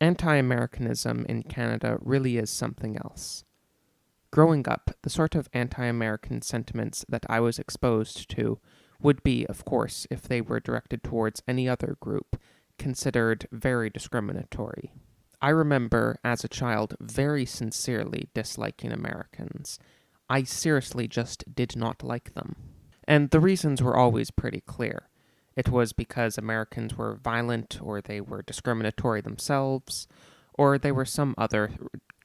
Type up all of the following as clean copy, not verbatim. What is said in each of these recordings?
Anti-Americanism in Canada really is something else. Growing up, the sort of anti-American sentiments that I was exposed to would be, of course, if they were directed towards any other group, considered very discriminatory. I remember, as a child, very sincerely disliking Americans. I seriously just did not like them. And the reasons were always pretty clear. It was because Americans were violent, or they were discriminatory themselves, or they were some other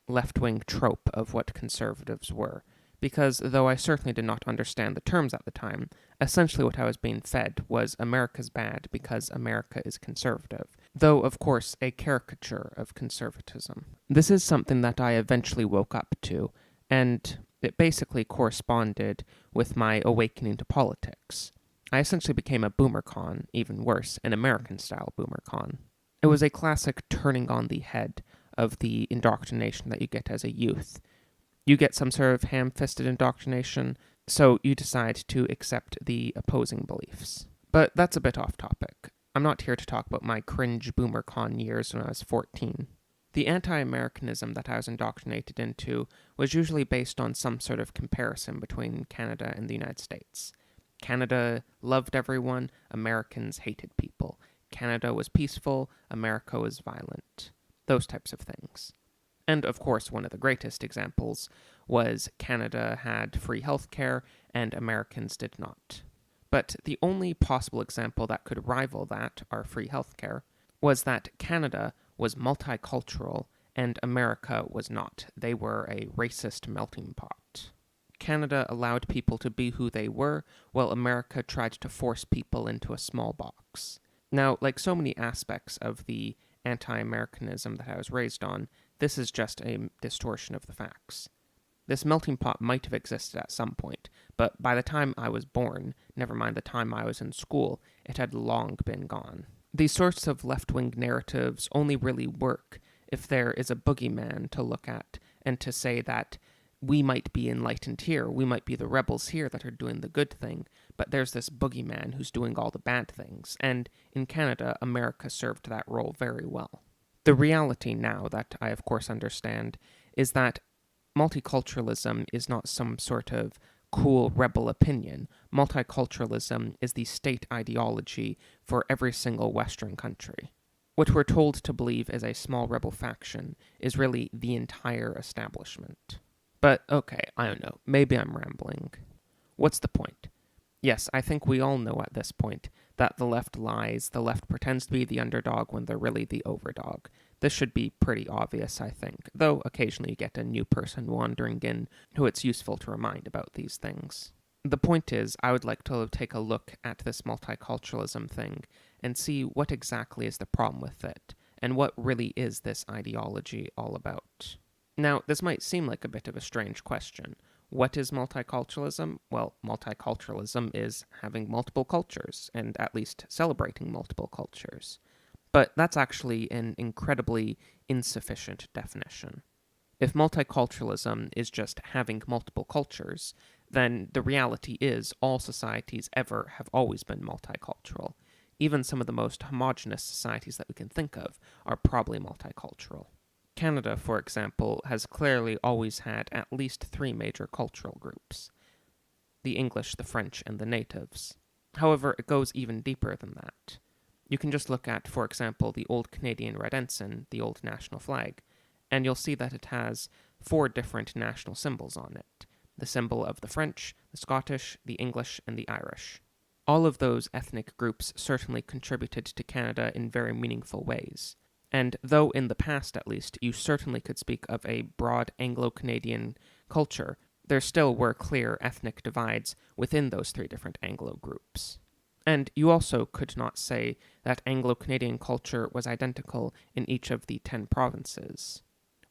left-wing trope of what conservatives were. Because, though I certainly did not understand the terms at the time, essentially what I was being fed was America's bad because America is conservative, though, of course, a caricature of conservatism. This is something that I eventually woke up to, and it basically corresponded with my awakening to politics. I essentially became a boomer-con, even worse, an American-style boomer-con. It was a classic turning on the head of the indoctrination that you get as a youth. You get some sort of ham-fisted indoctrination, so you decide to accept the opposing beliefs. But that's a bit off topic. I'm not here to talk about my cringe boomer-con years when I was 14. The anti-Americanism that I was indoctrinated into was usually based on some sort of comparison between Canada and the United States. Canada loved everyone, Americans hated people. Canada was peaceful, America was violent. Those types of things. And, of course, one of the greatest examples was Canada had free healthcare and Americans did not. But the only possible example that could rival that, our free healthcare, was that Canada was multicultural and America was not. They were a racist melting pot. Canada allowed people to be who they were, while America tried to force people into a small box. Now, like so many aspects of the anti-Americanism that I was raised on, this is just a distortion of the facts. This melting pot might have existed at some point, but by the time I was born, never mind the time I was in school, it had long been gone. These sorts of left-wing narratives only really work if there is a boogeyman to look at and to say that we might be enlightened here, we might be the rebels here that are doing the good thing, but there's this boogeyman who's doing all the bad things, and in Canada, America served that role very well. The reality now that I of course understand is that multiculturalism is not some sort of cool rebel opinion. Multiculturalism is the state ideology for every single Western country. What we're told to believe is a small rebel faction is really the entire establishment. But okay, I don't know, maybe I'm rambling. What's the point? Yes, I think we all know at this point that the left lies, the left pretends to be the underdog when they're really the overdog. This should be pretty obvious, I think, though occasionally you get a new person wandering in who it's useful to remind about these things. The point is, I would like to take a look at this multiculturalism thing and see what exactly is the problem with it, and what really is this ideology all about. Now, this might seem like a bit of a strange question. What is multiculturalism? Well, multiculturalism is having multiple cultures, and at least celebrating multiple cultures. But that's actually an incredibly insufficient definition. If multiculturalism is just having multiple cultures, then the reality is all societies ever have always been multicultural. Even some of the most homogenous societies that we can think of are probably multicultural. Canada, for example, has clearly always had at least 3 major cultural groups: the English, the French, and the natives. However, it goes even deeper than that. You can just look at, for example, the old Canadian red ensign, the old national flag, and you'll see that it has 4 different national symbols on it: the symbol of the French, the Scottish, the English, and the Irish. All of those ethnic groups certainly contributed to Canada in very meaningful ways. And though in the past, at least, you certainly could speak of a broad Anglo-Canadian culture, there still were clear ethnic divides within those 3 different Anglo groups. And you also could not say that Anglo-Canadian culture was identical in each of the 10 provinces.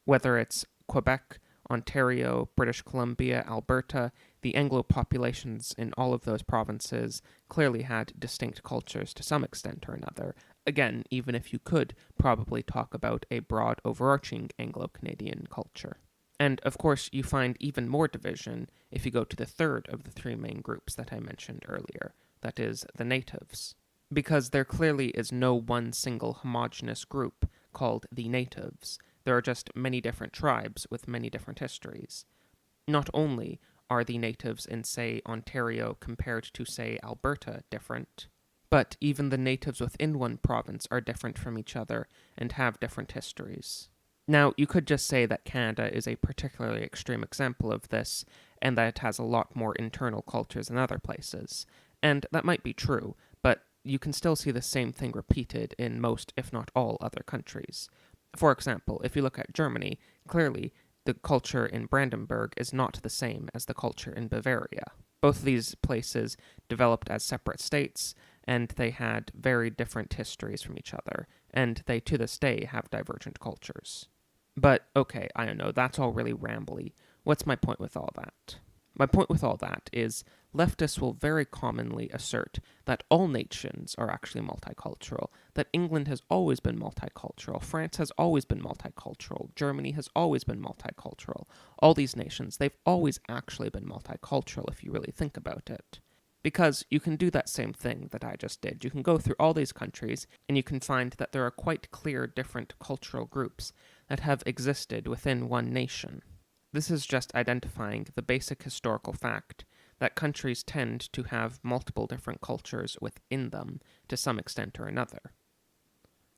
Whether it's Quebec, Ontario, British Columbia, Alberta, the Anglo populations in all of those provinces clearly had distinct cultures to some extent or another. Again, even if you could probably talk about a broad overarching Anglo-Canadian culture. And, of course, you find even more division if you go to the third of the 3 main groups that I mentioned earlier, that is, the natives. Because there clearly is no one single homogeneous group called the natives. There are just many different tribes with many different histories. Not only are the natives in, say, Ontario compared to, say, Alberta different, but even the natives within one province are different from each other and have different histories. Now, you could just say that Canada is a particularly extreme example of this, and that it has a lot more internal cultures than other places. And that might be true, but you can still see the same thing repeated in most, if not all, other countries. For example, if you look at Germany, clearly the culture in Brandenburg is not the same as the culture in Bavaria. Both of these places developed as separate states, and they had very different histories from each other, and they to this day have divergent cultures. But, okay, I don't know, that's all really rambly. What's my point with all that? My point with all that is leftists will very commonly assert that all nations are actually multicultural, that England has always been multicultural, France has always been multicultural, Germany has always been multicultural. All these nations, they've always actually been multicultural if you really think about it. Because you can do that same thing that I just did. You can go through all these countries, and you can find that there are quite clear different cultural groups that have existed within one nation. This is just identifying the basic historical fact that countries tend to have multiple different cultures within them to some extent or another.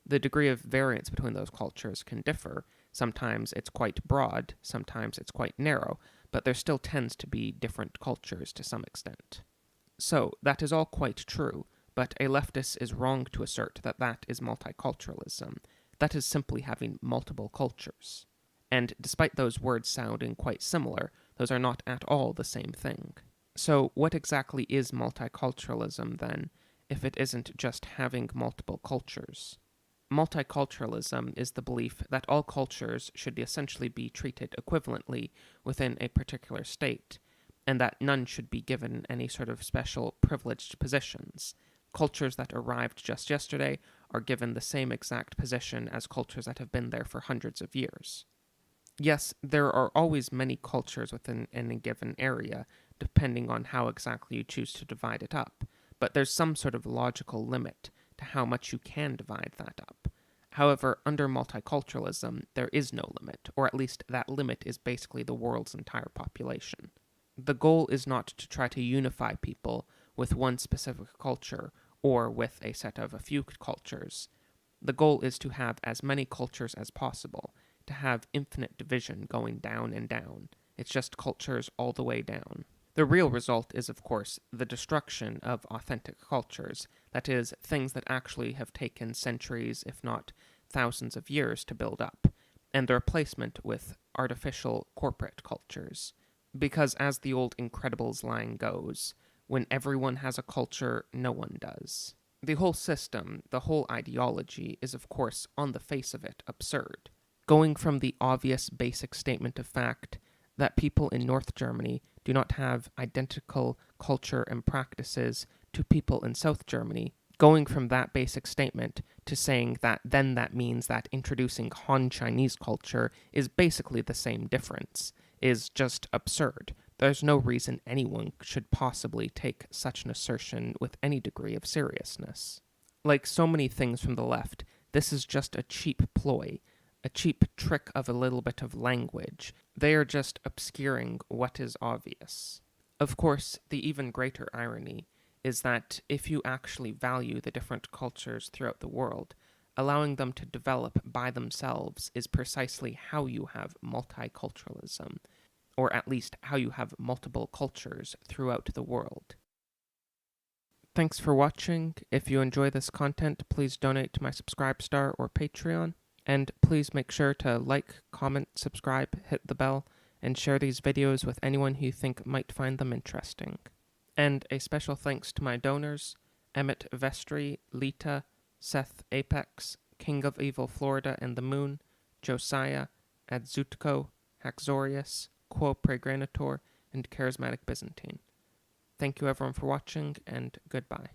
The degree of variance between those cultures can differ. Sometimes it's quite broad, sometimes it's quite narrow, but there still tends to be different cultures to some extent. So, that is all quite true, but a leftist is wrong to assert that that is multiculturalism. That is simply having multiple cultures. And despite those words sounding quite similar, those are not at all the same thing. So what exactly is multiculturalism, then, if it isn't just having multiple cultures? Multiculturalism is the belief that all cultures should essentially be treated equivalently within a particular state, and that none should be given any sort of special privileged positions. Cultures that arrived just yesterday are given the same exact position as cultures that have been there for hundreds of years. Yes, there are always many cultures within any given area, depending on how exactly you choose to divide it up, but there's some sort of logical limit to how much you can divide that up. However, under multiculturalism, there is no limit, or at least that limit is basically the world's entire population. The goal is not to try to unify people with one specific culture or with a set of a few cultures. The goal is to have as many cultures as possible, to have infinite division going down and down. It's just cultures all the way down. The real result is, of course, the destruction of authentic cultures, that is, things that actually have taken centuries, if not thousands of years to build up, and the replacement with artificial corporate cultures. Because as the old Incredibles line goes, when everyone has a culture, no one does. The whole system, the whole ideology, is of course, on the face of it, absurd. Going from the obvious basic statement of fact that people in North Germany do not have identical culture and practices to people in South Germany, going from that basic statement to saying that then that means that introducing Han Chinese culture is basically the same difference, is just absurd. There's no reason anyone should possibly take such an assertion with any degree of seriousness. Like so many things from the left, this is just a cheap ploy, a cheap trick of a little bit of language. They are just obscuring what is obvious. Of course, the even greater irony is that if you actually value the different cultures throughout the world, allowing them to develop by themselves is precisely how you have multiculturalism, or at least how you have multiple cultures throughout the world. Thanks for watching. If you enjoy this content, please donate to my Subscribestar or Patreon. And please make sure to like, comment, subscribe, hit the bell, and share these videos with anyone who you think might find them interesting. And a special thanks to my donors, Emmett Vestry, Lita, Seth Apex, King of Evil Florida and the Moon, Josiah, Adzutko, Haxorius, Quo Pregranator, and Charismatic Byzantine. Thank you everyone for watching, and goodbye.